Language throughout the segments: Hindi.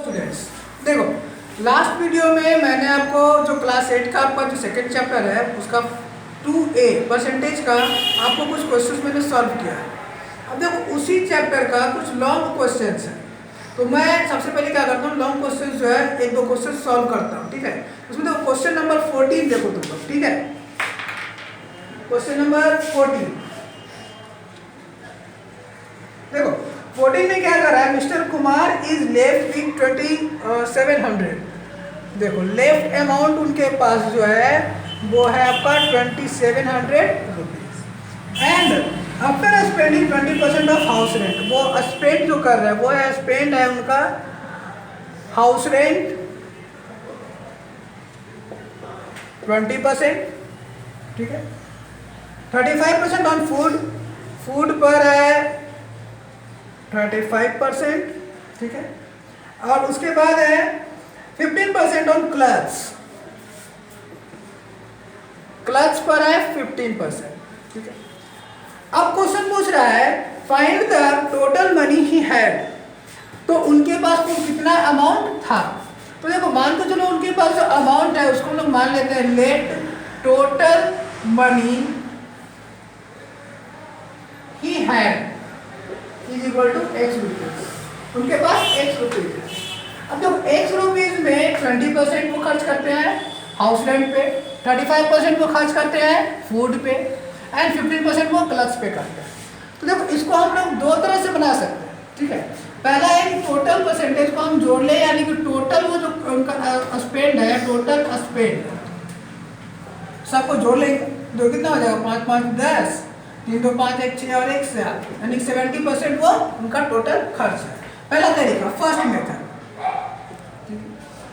स्टूडेंट्स देखो, लास्ट वीडियो में मैंने आपको जो क्लास 8 का आपका जो सेकंड चैप्टर है उसका 2A परसेंटेज का आपको कुछ क्वेश्चंस मैंने सॉल्व किया है। अब देखो उसी चैप्टर का कुछ लॉन्ग क्वेश्चंस है, तो मैं सबसे पहले क्या करता हूँ, लॉन्ग क्वेश्चंस जो है एक दो क्वेश्चन सॉल्व करता हूँ। ठीक है, उसमें देखो क्वेश्चन नंबर 14 देखो तुम लोग। ठीक है, क्वेश्चन नंबर 14 देखो 14 में क्या कर रहा है, mister Kumar is left with 2700। देखो लेफ्ट अमाउंट उनके पास जो है वो है आपका 2700 rupees and after spending 20% of house rent. वो स्पेंड जो कर रहा है वो है, स्पेंड है उनका हाउस रेंट 20%। ठीक है, 35% ऑन फूड, फूड पर है 35%। ठीक है, और उसके बाद है 15% ऑन क्लथ्स, क्लथ्स पर है 15%। ठीक है, अब क्वेश्चन पूछ रहा है find the total money he had. तो उनके पास तो कितना अमाउंट था, तो देखो मान के चलो उनके पास जो अमाउंट है उसको हम लोग मान लेते हैं let total money he had is equal to x rupees. उनके पास एक्स रुपीज है। अब जब एक्स रुपीज में 20% वो खर्च करते हैं हाउस रेंट पे, 35% वो खर्च करते हैं फूड पे एंड 15% वो क्लथ्स पे करते हैं। तो देखो इसको हम लोग दो तरह से बना सकते हैं। ठीक है, पहला है कि टोटल परसेंटेज को हम जोड़ ले, यानी कि टोटल वो जो उनका स्पेंड है, टोटल स्पेंड सबको जोड़ लेंगे। दो कितना हो जाएगा, 5 5 10, 3 2 5 1 6 और 1 7, यानी 70% वो उनका टोटल खर्च है। पहला तरीका फर्स्ट मेथड।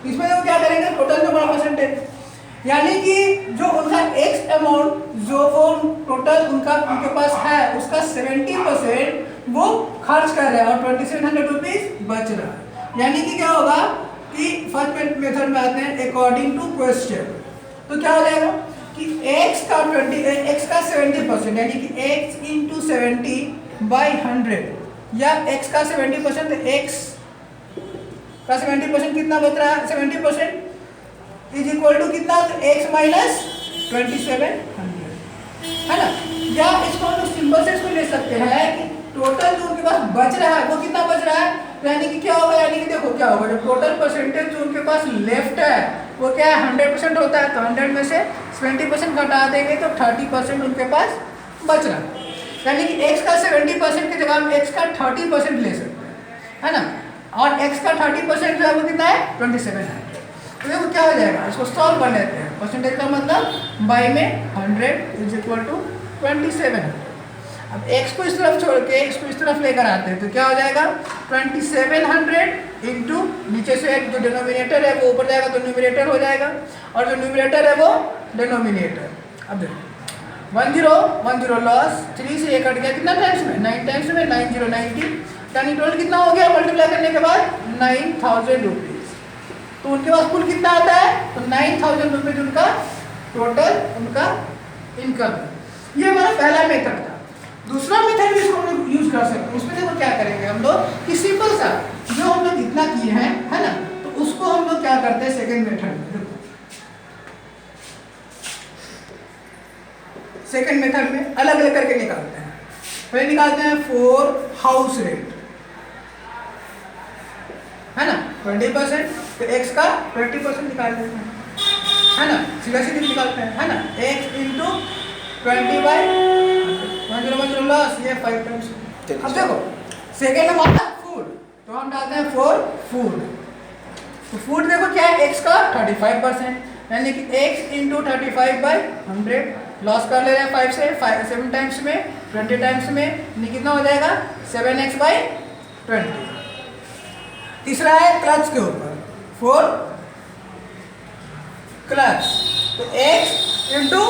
इसमें वो क्या करेंगे, टोटल जो बड़ा परसेंटेज, यानी कि जो उनका एक्स अमाउंट जो वो टोटल उनके पास है उसका 70% वो खर्च कर रहे हैं और 2700 रुपीज बच रहा है। यानी कि क्या होगा कि फर्स्ट मेथड में आते हैं अकॉर्डिंग टू क्वेश्चन। तो क्या हो जाएगा कि x का 70% यानी कि x इंटू 70/100 या x का 70%, तो x का 70% कितना बच रहा है, 70% इज इक्वल टू कितना, x माइनस 2700 है ना। या इसको हम लोग सिंपल से इसको ले सकते हैं कि टोटल जो उनके पास बच रहा है वो कितना बच रहा है, यानी कि क्या होगा, यानी कि देखो क्या होगा, जो टोटल परसेंटेज जो उनके पास लेफ्ट है वो क्या है 100% होता है, तो 100 में से 20% घटा देंगे तो 30% उनके पास बच रहा है। यानी कि x का 70% की जगह हम x का 30% ले सकते हैं, है ना। और x का 30% जो है वो कितना है 27 है। तो देखो क्या हो जाएगा, इसको सॉल्व कर लेते हैं। परसेंटेज का मतलब बाई में 100 इज इक्वल टू 2700। अब x को इस तरफ छोड़ के इसको इस तरफ लेकर आते हैं तो क्या हो जाएगा 2700 इंटू नीचे से जो डिनोमिनेटर है वो ऊपर जाएगा तो न्यूमरेटर हो जाएगा और जो न्यूमरेटर है वो डिनोमिनेटर। अब देखो 10 10 लॉस, 3 से 1 कट गया, कितना टाइम्स में 9 टाइम्स में 9 0 90, यानी टोटल कितना हो गया मल्टीप्लाई करने के बाद 9000 रुपीज। तो उनके पास कुल कितना आता है, तो 9000 रुपीज उनका टोटल उनका इनकम है। ये हमारा पहला मेथड था। दूसरा मेथड भी इसको हम लोग यूज कर सकते हैं। उसमें देखो क्या करेंगे हम लोग कि सिंपल सा जो हम लोग इतना किए हैं, है ना, तो उसको हम लोग क्या करते हैं सेकंड मेथड में। देखो सेकंड मेथड में अलग अलग करके निकालते हैं। पहले निकालते हैं फॉर हाउस रेंट, है ना, 20%, तो x का 20% निकाल देते हैं, है ना, सीधा सीधी निकालते हैं, है ना, x इंटू 20/100 लॉस, ये 5 टाइम्स। अब देखो सेकेंड हमारा फूड, तो हम डालते हैं फॉर फूड। तो फूड देखो क्या है, x का 35%, यानी कि x इंटू 35/100 लॉस कर ले रहे हैं 5 से 7 टाइम्स में 20 टाइम्स में, यानी कितना हो जाएगा 7x/20। तीसरा है क्लच के ऊपर फॉर क्लच, तो x इंटू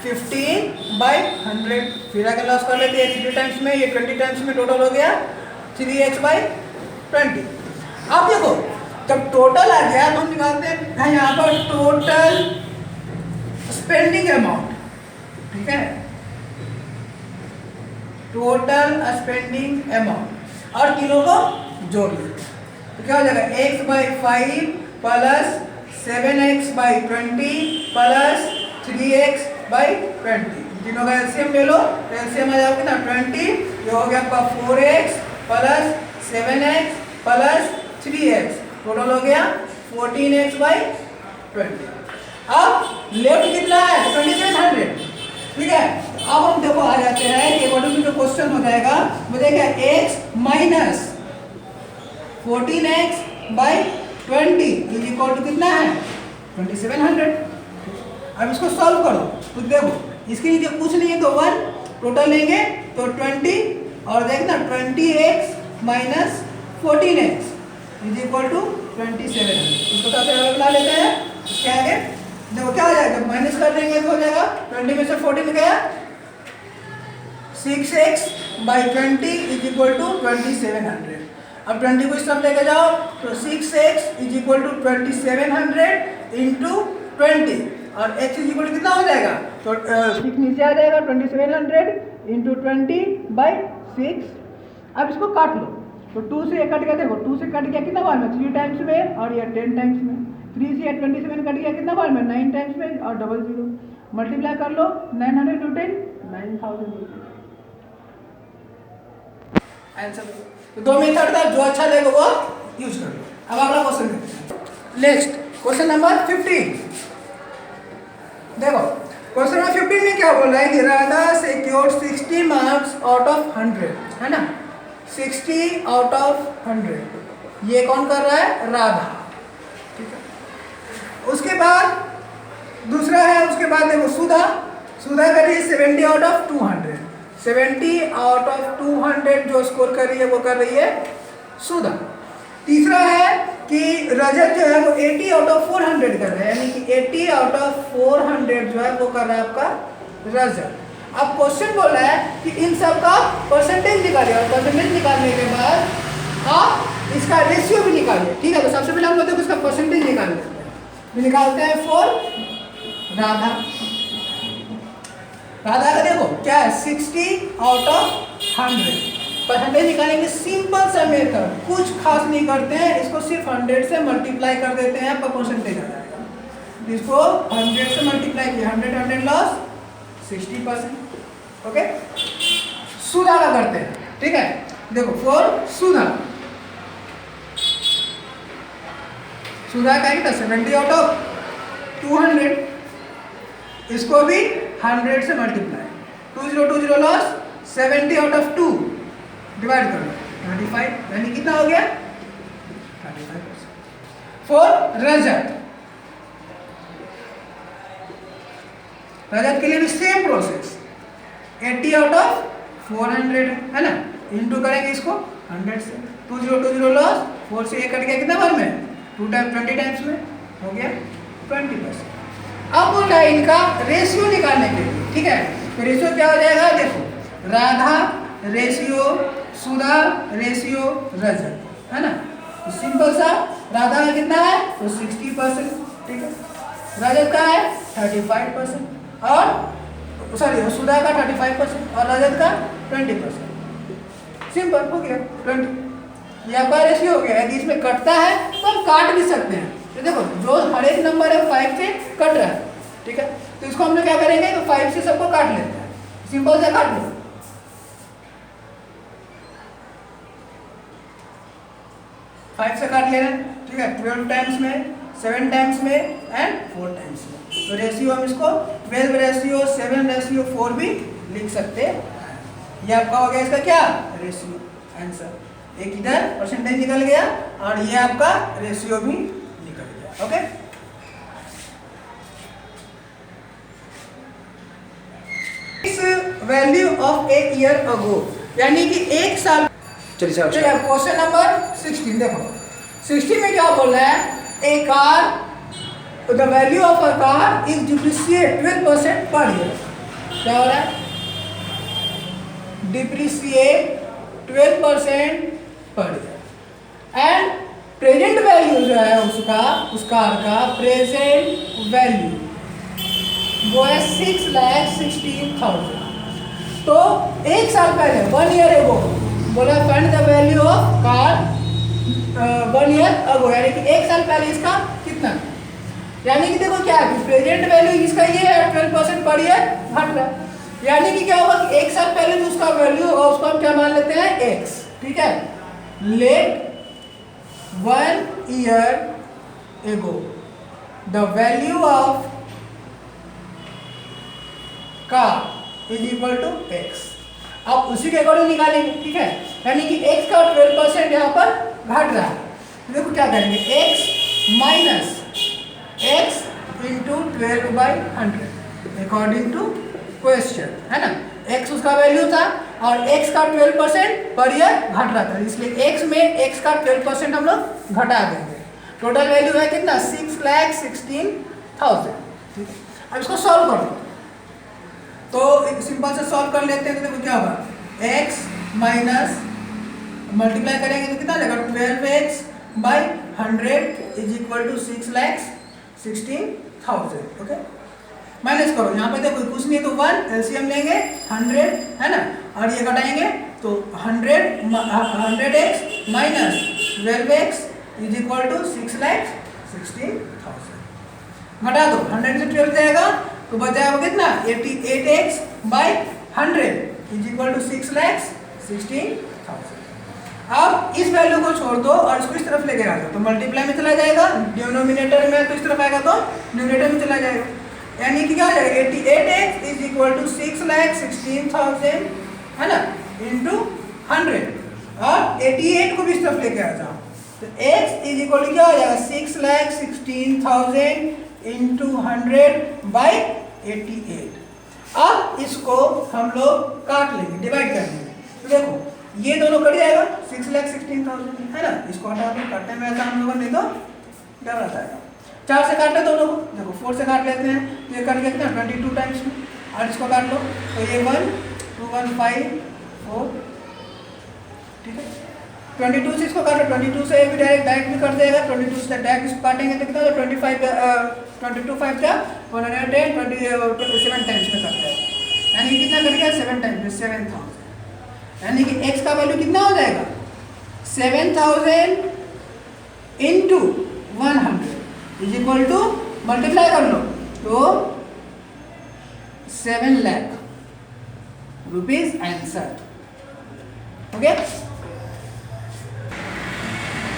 15/100, फिर आगे लॉस कर लेते हैं 3 टाइम्स में, ये 20 टाइम्स में टोटल हो गया 3x/20। अब देखो जब टोटल आ गया तो हम निकालते हैं यहाँ पर टोटल स्पेंडिंग अमाउंट। ठीक है, टोटल स्पेंडिंग अमाउंट और तीनों को जोड़ लेते हैं। तो क्या हो जाएगा x/5 plus 7x/20 plus 3x/20। तीनों का एलसीएम ले लो, तो एलसीएम आ जाएगा कितना 20। ये हो गया आपका 4x plus 7x plus 3x, total हो गया 14x/20। अब लेफ्ट कितना है 2700, ठीक है। अब हम देखो आ जाते हैं कि अकॉर्डिंग टू जो क्वेश्चन हो जाएगा वो देखिए x minus 14x/20 is equal to कितना है 2700। अब इसको सॉल्व करो तो देखो इसके नीचे कुछ नहीं है तो 1, टोटल लेंगे तो 20 और देखना 20x minus 14x is equal to 2700। इसको सबसे आगे बना लेते हैं। इसके आगे देखो क्या हो जाएगा, जब माइनस कर देंगे तो हो जाएगा 20 में से 14 गया 6x/20 इज इक्वल टू 2700। अब 20 को इस तरफ लेके जाओ तो 6x is equal to 2700 into 20 और x इज इक्वल टू कितना हो जाएगा, तो 6 नीचे आ जाएगा 2700 इंटू 20/6। अब इसको काट लो तो 2 से कट गया, देखो 2 से कट गया कितना बार में 3 टाइम्स में और ये 10 टाइम्स में। 3 से 27 कट गया कितना बार में 9 टाइम्स में और डबल 0 मल्टीप्लाई कर लो 900 टू 10 9000 आंसर। तो 2 मेथड था, जो अच्छा लगेगा वो यूज कर लो। अब अगला क्वेश्चन देखते हैं। Next question number 15। देखो क्वेश्चन नंबर 15 में क्या बोल रहा है कि Radha secured 60 marks out of 100, है ना, 60 आउट ऑफ 100। ये कौन कर रहा है, राधा, ठीक है। उसके बाद दूसरा है, उसके बाद देखो सुधा कर रही है 70 आउट ऑफ 200। 70 आउट ऑफ 200 जो स्कोर कर रही है वो कर रही है सुधा। तीसरा है कि रजत जो है वो 80 आउट ऑफ 400 कर रहा है, यानी कि 80 आउट ऑफ 400 जो है वो कर रहा है आपका रजत। अब क्वेश्चन बोल रहा है कि इन सब का परसेंटेज निकालिए और परसेंटेज निकालने के बाद आप इसका रेशियो भी निकालिए, ठीक है। तो सबसे पहले हम लोग इसका परसेंटेज निकाल लेते हैं। निकालते हैं फॉर राधा का देखो क्या है 60 आउट ऑफ 100। परसेंटेज निकालेंगे सिंपल सा मेथड, कुछ खास नहीं करते हैं, इसको सिर्फ 100 से मल्टीप्लाई कर देते हैं, आपका परसेंटेज आ जाएगा। इसको 100 से मल्टीप्लाई किया 100 लॉस 60%, ओके। सुधा का करते हैं, ठीक है। देखो फॉर सुधा का कितना 70 आउट ऑफ 200, इसको भी 100 से multiply 2020 loss 70 out of 2 divide कर लो 35, यानी कितना हो गया 35%। फॉर रजत के लिए भी सेम प्रोसेस 80 आउट ऑफ 400 है ना, इंटू करेंगे इसको 100 से 2020 लॉस 4 से 1 कट गया कितना बार में 2 टाइम 20 टाइम्स में हो गया 20%। अब बोल रहा है इनका रेशियो निकालने के लिए, ठीक है। तो रेशियो क्या हो जाएगा, देखो राधा रेशियो सुधा रेशियो रजत, है ना। तो सिंपल सा राधा का कितना है तो 60%, ठीक है। रजत का है 35% और सॉरी सुधा का 35% और रजत का 20%। सिंपल हो गया 20। ये आपका रेशियो हो गया। यदि इसमें कटता है तो हम काट भी सकते हैं। तो देखो जो हर एक नंबर है 5 से कट रहा है, ठीक है। तो इसको हम लोग क्या करेंगे तो 5 से सबको काट लेते हैं, सिंपल से काट लो 5 से काट लेना, ठीक है। 12 टाइम्स में 7 टाइम्स में एंड 4 टाइम्स में। तो रेशियो हम इसको 12 रेशियो 7 रेशियो 4 भी लिख सकते हैं। ये आपका हो गया इसका क्या रेशियो आंसर। एक इधर परसेंटेज निकल गया और ये आपका रेशियो भी निकल गया, okay. Value of a year ago, यानी कि एक साल। चलिए क्वेश्चन नंबर 16 देखो 16 में क्या बोल रहा है, a car the value of a car is depreciate 12% per year. क्या हो रहा है depreciate 12% per year and present value जो है उस कार का प्रेजेंट वैल्यू वो है 6,16,000। तो एक साल पहले 1 ईयर एगो बोला find the value of car 1 year ago, यानी कि 1 साल पहले इसका कितना, यानी कि देखो क्या है, प्रेजेंट वैल्यू इसका ये है 12% पर ईयर घट रहा है, यानी कि क्या होगा कि 1 साल पहले तो उसका वैल्यू और उसको हम क्या मान लेते हैं x, ठीक है। Let 1 year ago the value of car is equal to x, अब उसी के अकॉर्डिंग निकालेंगे, ठीक है। यानी कि x का 12% यहाँ पर घट रहा है, देखो क्या करेंगे, x minus x into 12/100 according to question, है ना। x उसका वैल्यू था और x का 12% पर ईयर घट रहा था, इसलिए x में x का 12% हम लोग घटा देंगे। टोटल वैल्यू है कितना, 6,16,000, ठीक है। अब इसको सॉल्व करो, तो सिंपल से सॉल्व कर लेते हैं, तो देखो क्या होगा, x माइनस मल्टीप्लाई करेंगे तो कितना आएगा, 12x/100 is equal to 6,16,000, okay. Minus करो, यहाँ पे देखो कुछ नहीं है तो 1 एलसीएम लेंगे 100, है ना, और ये घटाएंगे तो 100x minus 12x is equal to 6,16,000, घटा दो, 100 से 12 जाएगा तो बच जाएगा कितना, 88x/100 इज इक्वल टू 6,16,000। अब इस वैल्यू को छोड़ दो और इसको इस तरफ लेके आ जाओ, तो मल्टीप्लाई में चला जाएगा, डिनोमिनेटर में तो इस तरफ आएगा तो न्यूमरेटर में चला जाएगा, यानी कि क्या हो जाएगा, 88x इज इक्वल टू 6,16,000, है ना, इंटू 100, और 88 को भी इस तरफ लेके आ जाओ, तो x इज इक्वल टू क्या हो जाएगा, 6,16,000 इंटू 100/88। अब इसको हम लोग काट लेंगे, डिवाइड कर लेंगे, तो देखो ये दोनों कट जाएगा, 6,16,000, है ना, इसको हटा दो, काटने में ऐसा हम लोगों ने तो डबल आएगा, 4 से काट ले दोनों को, देखो 4 से काट लेते हैं, तो ये कट गया कितना, 22 टाइम्स में, और इसको काट लो तो ये 1 2 1 5 4, ठीक है। 22 से इसको काटो, 22 से भी डायरेक्ट भी कट जाएगा, 22 से डायरेक्ट इसको काटेंगे तो कितना होगा, 22 5 का 110 27 टाइम्स में कट जाएगा, यानी कि कितना कट गया, 7 टाइम्स में 7,000, यानी कि x का वैल्यू कितना हो जाएगा, 7,000 into 100 is equal to, multiply कर लो तो 7 लाख रुपीज आंसर, ओके।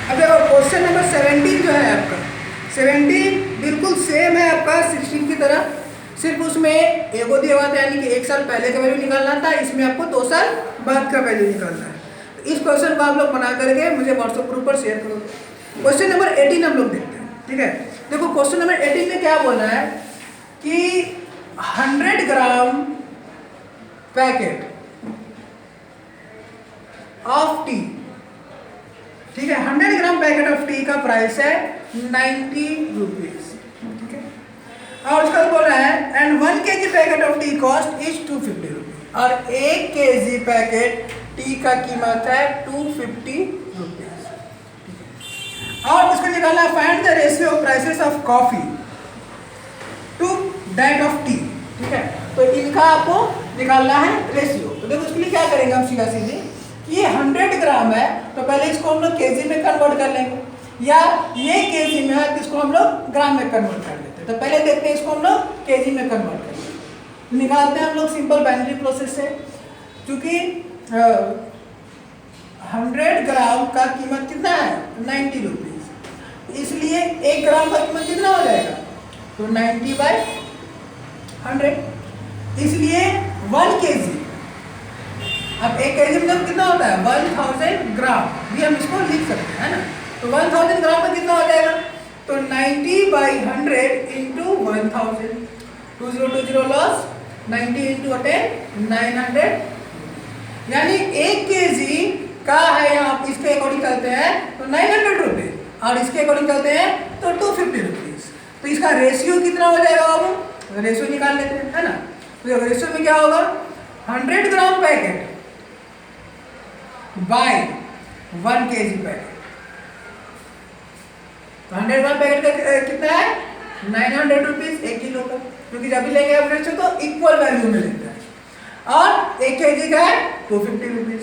अब देखो क्वेश्चन नंबर 17 जो है आपका, 17 बिल्कुल सेम है आपका 16 की तरह, सिर्फ उसमें एगो दिया हुआ था, यानी कि 1 साल पहले का वैल्यू निकालना था, इसमें आपको 2 साल बाद का वैल्यू निकालना है। तो इस क्वेश्चन को आप लोग बना करके मुझे व्हाट्सएप ग्रुप पर शेयर करो। क्वेश्चन नंबर 18 हम लोग देखते हैं, ठीक है। देखो क्वेश्चन नंबर 18 में क्या बोला है कि 100 ग्राम पैकेट ऑफ टी, ठीक है, 100 ग्राम पैकेट ऑफ टी का प्राइस है 90 रुपीज, ठीक है। और उसका बोल रहा है and 1 kg packet of T cost is 250 rupees, और 1 kg पैकेट टी का कीमत है 250 रुपीज, और इसको निकालना है, find the ratio of prices of coffee to that of tea, ठीक है। तो इनका आपको निकालना है रेशियो, तो देखो उसके लिए क्या करेंगे हम सीधा सीधे, कि ये 100 ग्राम है तो पहले इसको हम लोग केजी में कन्वर्ट कर लेंगे, या ये केजी में है तो इसको हम लोग ग्राम में कन्वर्ट कर लेते हैं, तो पहले देखते हैं इसको हम लोग केजी में कन्वर्ट करेंगे, निकालते हैं हम लोग सिंपल बाइनरी प्रोसेस से, क्योंकि 100 ग्राम का कीमत कितना है 90 रुपीज, इसलिए 1 ग्राम का कीमत कितना हो जाएगा, तो 90/100, इसलिए 1 kg, अब 1 kg में कितना होता है 1000 ग्राम, भी हम इसको लिख सकते हैं, है ना। तो 1000 ग्राम में कितना हो जाएगा, तो 90/100 इंटू 1000, 2020 लॉस, 90 इंटू 10 900, यानी 1 kg का है, यहाँ इसके अकॉर्डिंग चलते हैं तो 900 रुपीज, और इसके अकॉर्डिंग चलते हैं तो 250 रुपीज, तो इसका रेशियो कितना हो जाएगा बाबू, रेशियो निकाल लेते हैं, है ना। तो रेशियो में क्या होगा, 100 ग्राम पैकेट बाय 1 kg पैकेट, तो 100 ग्राम पैकेट का कितना है 900 रुपीज 1 किलो का, क्योंकि जब भी लेंगे एवरेज तो इक्वल वैल्यू में लेते हैं, और 1 kg का है 250 रुपीज,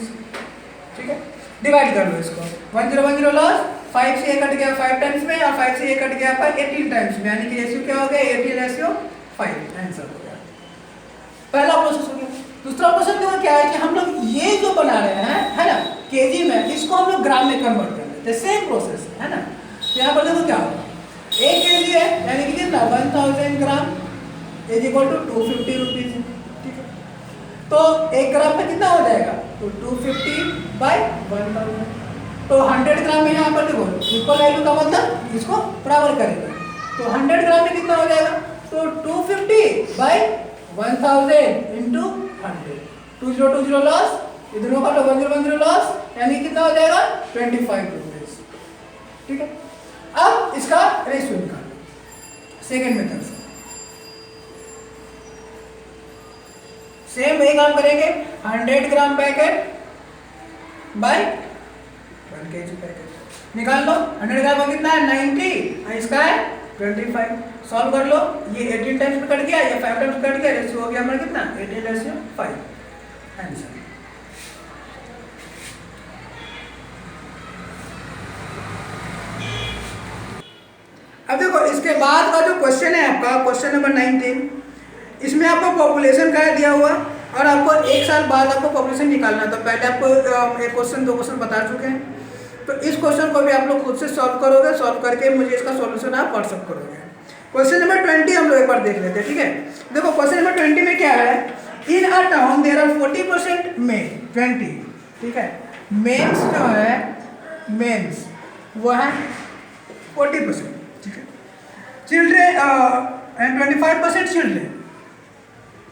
ठीक है। डिवाइड कर लो इसको, 1010 लॉस, 5 से ये कट गया 5 टाइम्स में और 5 से ये कट गया पर 18 टाइम्स में, यानी कि रेशियो क्या हो गया 18:5, आंसर हो गया। पहला प्रोसेस हो गया। दूसरा प्रोसेस देखो क्या है कि हम लोग ये जो बना रहे हैं है ना केजी में, इसको हम लोग ग्राम में कन्वर्ट कर लेते हैं, सेम प्रोसेस है ना। तो यहाँ पर देखो क्या होगा, 1 केजी है यानी कि कितना 1000 gram is equal to 250 rupees, ठीक है। तो 1 ग्राम में कितना हो जाएगा, तो 250/1000। तो 100 ग्राम में यहाँ पर देखो इक्वल वैल्यू का मतलब इसको बराबर करेगा, तो 100 ग्राम में कितना हो जाएगा, तो 250/1000 इंटू 100, 2020 लॉस, इधर का तो 1010 लॉस, यानी कितना हो जाएगा 25 रुपीज, ठीक है। अब इसका रेशियो निकालो सेकेंड मेथड से, सेम वही काम करेंगे, 100 ग्राम पैकेट बाय 1 केजी पैकेट निकाल लो। 100 ग्राम में कितना है 90 और इसका है 25, सॉल्व कर लो, ये 18 टाइम्स में कट गया, ये 5 टाइम्स में कट गया, रेशियो हो गया हमारा कितना 18:5, आंसर। अब देखो इसके बाद का जो क्वेश्चन है आपका क्वेश्चन नंबर 19, इसमें आपको पॉपुलेशन का दिया हुआ और आपको 1 साल बाद आपको पॉपुलेशन निकालना। तो पहले आपको एक क्वेश्चन 2 क्वेश्चन बता चुके हैं, तो इस क्वेश्चन को भी आप लोग खुद से सॉल्व करोगे, सॉल्व करके मुझे इसका सॉल्यूशन आप व्हाट्सअप करोगे। क्वेश्चन नंबर 20 हम लोग एक बार देख लेते हैं, ठीक है। देखो क्वेश्चन नंबर 20 में क्या है, in a town there are 40% men, 20, ठीक है। मेन्स जो है मेन्स वो है 40%, ठीक है। Children and 25% children,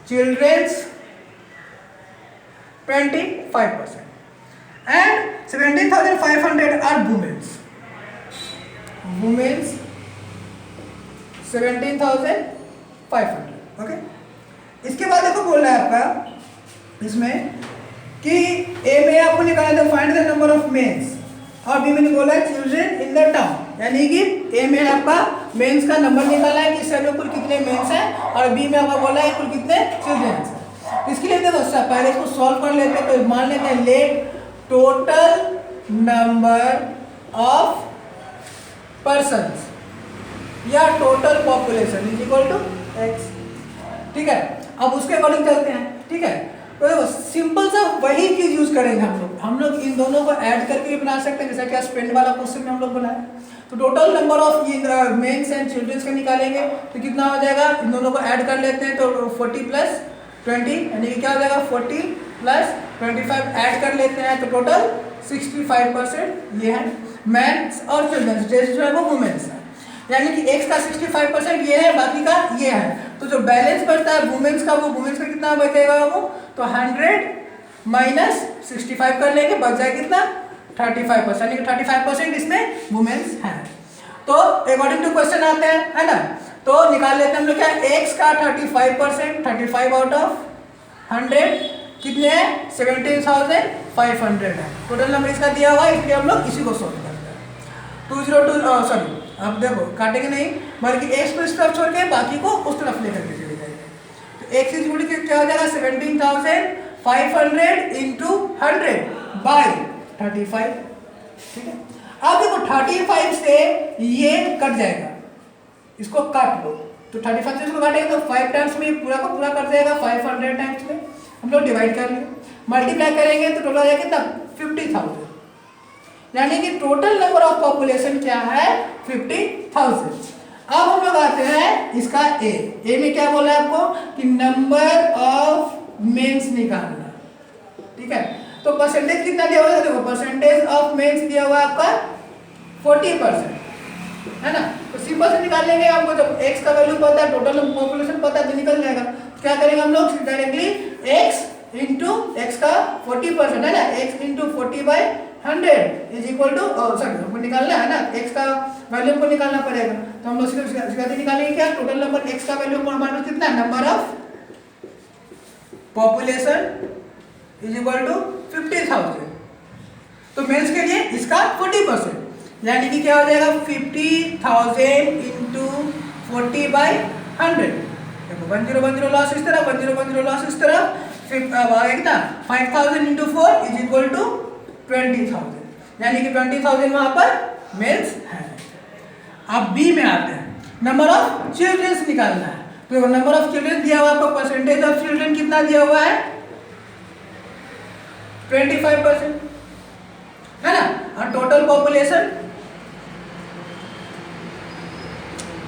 children's 25% and 17,500 are women's, women's 17,500, okay. इसके बाद देखो बोल रहा है आपका इसमें कि ए में आपको निकालना था find the number of mens, और बी में बोला है चिल्ड्रेन इन द टाउन, यानी कि ए में आपका मेंस का नंबर निकाला है कि इस में कुल कितने मेंस हैं, और बी में आपका बोला है कुल कितने चिल्ड्रेन हैं। इसके लिए देखो पहले इसको सॉल्व कर लेते हैं, तो मान लेते हैं let total number of persons या total population is equal to x, ठीक है। अब उसके अकॉर्डिंग चलते हैं, ठीक है। तो देखो सिंपल सा वही चीज यूज करेंगे हम लोग इन दोनों को ऐड करके भी बना सकते हैं, जैसा कि स्पेंड वाला क्वेश्चन में हम लोग बनाए। तो total number of mens and childrens का निकालेंगे तो कितना हो जाएगा, इन दोनों को ऐड कर लेते हैं, तो 40 + 20 यानी कि क्या हो जाएगा 40 + 25 ऐड कर लेते हैं, तो टोटल 65% ये है मेंस और चिल्ड्रंस, जो है वो वुमेन्स है, यानी कि एक्स का 65% ये है, बाकी का ये है। तो जो बैलेंस बचता है वुमेन्स का, वो वुमेन्स का कितना बचेगा वो, तो 100 - 65 कर लेंगे, बच जाए कितना 35%, यानी कि 35% इसमें वुमेन्स हैं। तो अकॉर्डिंग टू क्वेश्चन आते हैं, है ना। तो निकाल लेते हैं हम लोग क्या, एक्स का 35%, 35 आउट ऑफ 100 कितने हैं 17,500 है, टोटल नंबर इसका दिया हुआ है, इसलिए हम लोग इसी को सॉल्व करते हैं। 202 सॉरी अब देखो काटेंगे नहीं, बल्कि एक्स को इस तरफ छोड़ के बाकी को उस तरफ लेकर के चले जाएंगे। तो एक्स इज इक्वल टू क्या हो जाएगा 17,500 इंटू 100/35, ठीक है। अब देखो 35 से ये कट जाएगा, इसको काट लो, तो 35 से इसको काटेंगे तो 5 टाइम्स में पूरा का पूरा कट जाएगा, 500 टाइम्स में हम लोग डिवाइड कर लेंगे, मल्टीप्लाई करेंगे तो टोटल हो जाएगा कितना 50,000, यानी कि टोटल नंबर ऑफ पॉपुलेशन क्या है 50,000। अब हम लोग आते हैं इसका ए में क्या बोला है आपको कि नंबर ऑफ मेंस निकालना, ठीक है। तो परसेंटेज कितना दिया हुआ है, देखो परसेंटेज ऑफ मेंस दिया हुआ है आपका 40%, है ना। तो सिंपल से निकाल लेंगे, आपको जब एक्स का वैल्यू पता है, टोटल पॉपुलेशन पता है तो निकल जाएगा। क्या करेंगे हम लोग डायरेक्टली एक्स इंटू एक्स का 40% है ना, x into 40/100 is equal to sorry हमको निकालना है ना, एक्स का वैल्यू हमको निकालना पड़ेगा, तो हम लोग सीधे निकालेंगे क्या, टोटल नंबर एक्स का वैल्यू हमारे पास कितना है, number of population is equal to 50,000। तो मेंस के लिए इसका 40%, यानी कि क्या हो जाएगा 50,000 इंटू 40/100, देखो 1010 लॉस इस तरफ, 1010 लॉस इस तरफ, कितना 5,000 इंटू 4 इज इक्वल टू 20,000। यानी कि 20,000 वहां पर मेल्स हैं। अब बी में आते हैं, नंबर ऑफ चिल्ड्रंस निकालना है। तो नंबर ऑफ चिल्ड्रन दिया हुआ आपको, परसेंटेज ऑफ चिल्ड्रन कितना दिया हुआ है 25%, है ना। और टोटल पॉपुलेशन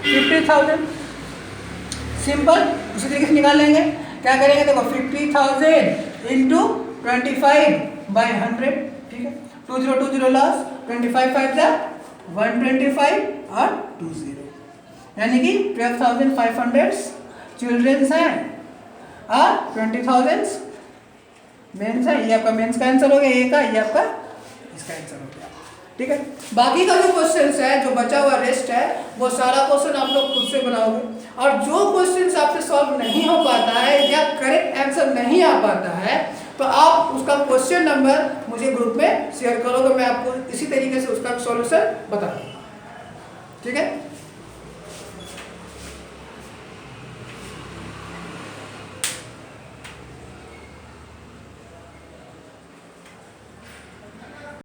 50,000। सिंपल उसी तरीके से निकाल लेंगे। क्या करेंगे, देखो 50,000 इंटू 25/100, ठीक है। 2020 लॉस, 25 5 जा 125 और 20, यानी कि 12,500 चिल्ड्रंस हैं और 20,000 मेंस है। ये आपका मेंस का आंसर हो गया, ए का, ये आपका इसका आंसर हो गया, ठीक है। बाकी का जो क्वेश्चंस है, जो बचा हुआ रेस्ट है, वो सारा क्वेश्चन आप लोग खुद से बनाओगे। और जो क्वेश्चंस आपसे सॉल्व नहीं हो पाता है या करेक्ट आंसर नहीं आ पाता है, तो आप उसका क्वेश्चन नंबर मुझे ग्रुप में शेयर करोगे, मैं आपको इसी तरीके से उसका सॉल्यूशन बता दूंगा, ठीक है।